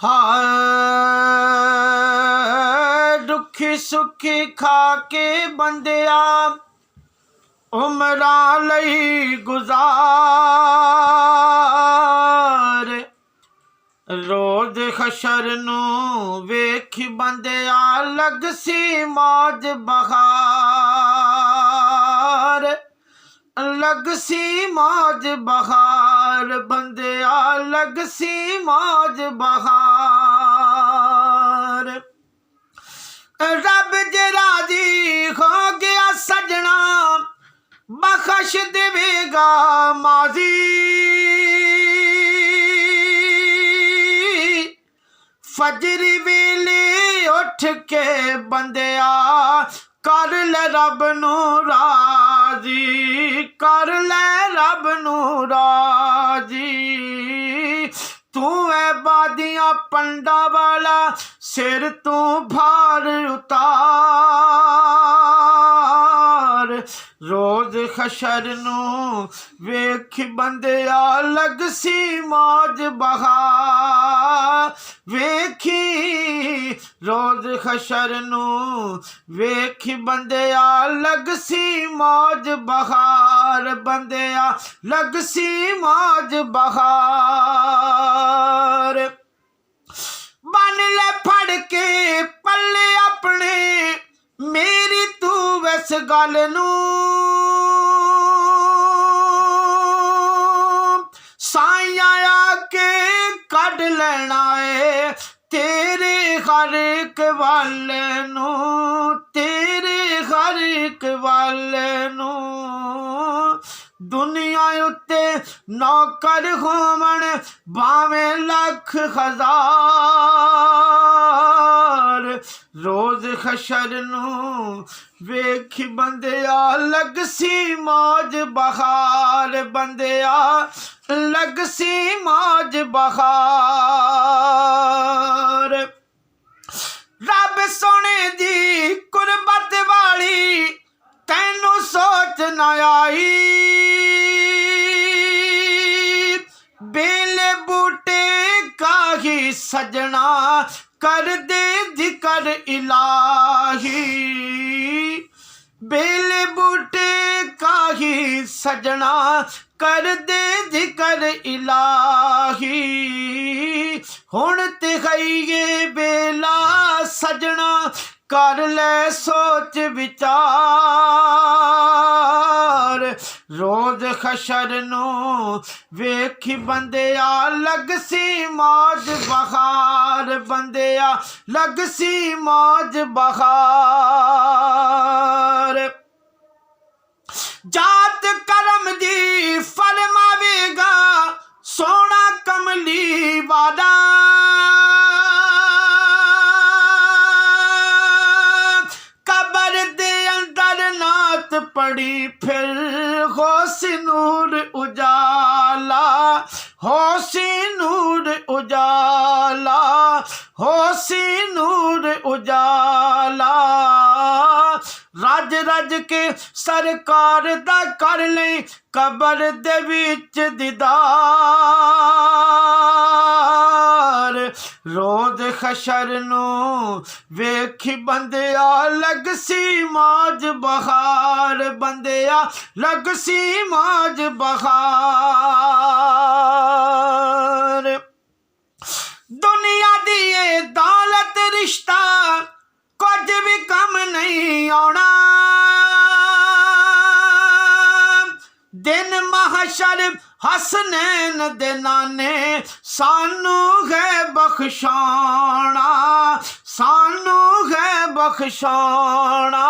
हाय दुखी सुखी खा के बंदिया उमरा लई गुजार रोज खशर नू वेख बंदिया लग सी मौज बहार लग सी मौज बहार बंदिया लग सी मौज बहार रब जे राजी हो गया सजना बख्श देवेगा माजी फजर वेले उठ के बंदिया कर ले रब नू राजी कर ले रब नू राजी तू है बादियां पंडा वाला सिर तू भार उतार रोज खशर नू वेख बंदिया लग सी मौज बहार वेखी रोज खशर नू वेख बंदिया लग सी मौज बहार बंदिया लग सी मौज बहार बन ले फड़ के पल्ले अपने मेरी तू वैस गल नू साइयां आके कढ लेना है तेरे हर एक वल नू तेरे हर एक वल नू दुनिया उत्ते नौकर होवन भावें लख हजार रोज खशर नू वेख बंदिया लग सी मौज बहार बंदिया लग सी मौज बहार रब सोने दी कुर्बत वाली तैनू सोच न आई बेले बूटे काही सजना कर दे जिकर इलाही बेले बूटे काही सजना कर दे जिकर इलाही हुण ते गईए बेला सजना कर ले सोच विचार रोज खशर नू वेख बंदिया लग सी मौज बहार बंदिया लग सी मौज बहार जात करम दी फरमावेगा सोना कमली वादा कबर दे अंदर नात पड़ी फिर होसी नूर उजाला होसी नूर उजाला होसी नूर उजाला रज रज के सरकार दा कर ले कबर दे विच दीदार रोज खशर नू वेख बंदिया लग सी मौज बहार बंदिया लग सी मौज बहार दुनिया दी ये दौलत रिश्ता कुछ भी कम नहीं आना दिन महशर हसनैन दे नाने सानू है बख्शाना सानू है बख्शाना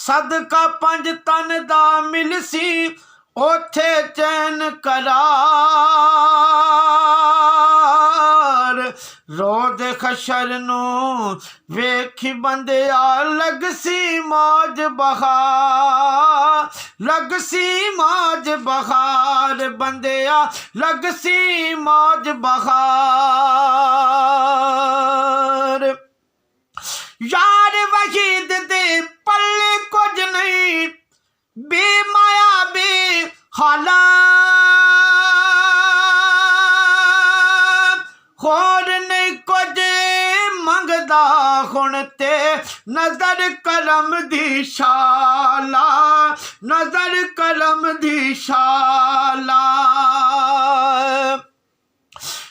सदका पंज तन दा मिलसी ओथे चैन करार रोज खशर नू वेख बंदिया लग सी मौज बहार लग सी मौज बहार बंदिया लग सी मौज बहार यार वहीद दे पल्ले कुछ नहीं बेमाया बे हाला ਹੋਰ ਨਹੀਂ ਕੁਝ ਮੰਗਦਾ ਹੁਣ ਤੇ ਨਜ਼ਰ ਕਰਮ ਦੀ ਸ਼ਾਲਾ, ਨਜ਼ਰ ਕਰਮ ਦੀ ਸ਼ਾਲਾ।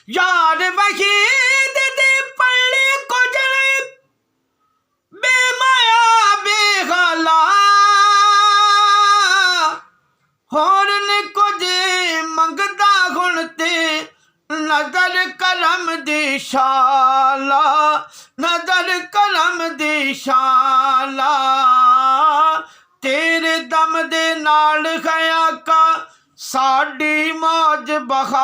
ਯਾਰ ਵਹੀਦ ਦੇ ਪੱਲੇ ਕੁਝ ਨਹੀਂ ਬੇਮਾਇਆ ਬੇਗਾਲਾ, ਹੋਰ ਨਹੀਂ ਕੁਝ ਮੰਗਦਾ ਹੁਣ ਤੇ ਨਜ਼ਰ ਕਰਮ ਦੀ ਸ਼ਾਲਾ, ਨਜ਼ਰ ਕਰਮ ਦੀ ਸ਼ਾਲਾ। ਤੇਰੇ ਦਮ ਦੇ ਨਾਲ ਗਿਆ ਕਾ ਸਾਡੀ ਮੌਜ ਬਹਾਰ,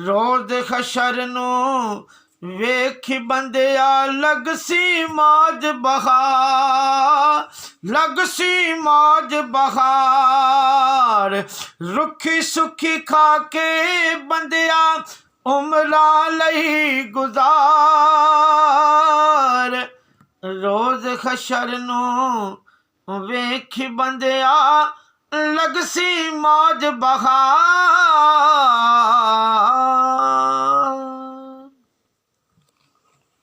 ਰੋਜ਼ ਖਸ਼ਰ ਨੂੰ ਵੇਖੀ ਬੰਦਿਆ ਲਗਸੀ ਮੌਜ ਬਹਾਰ, ਲਗਸੀ ਮੌਜ ਬਹਾਰ। ਰੁੱਖੀ ਸੁੱਖੀ ਖਾ ਕੇ ਬੰਦਿਆ ਉਮਰਾਂ ਲਈ ਗੁਜ਼ਾਰ, ਰੋਜ਼ ਖਸ਼ਰ ਨੂੰ ਵੇਖੀ ਬੰਦਿਆ ਲਗਸੀ ਮੌਜ ਬਹਾਰ।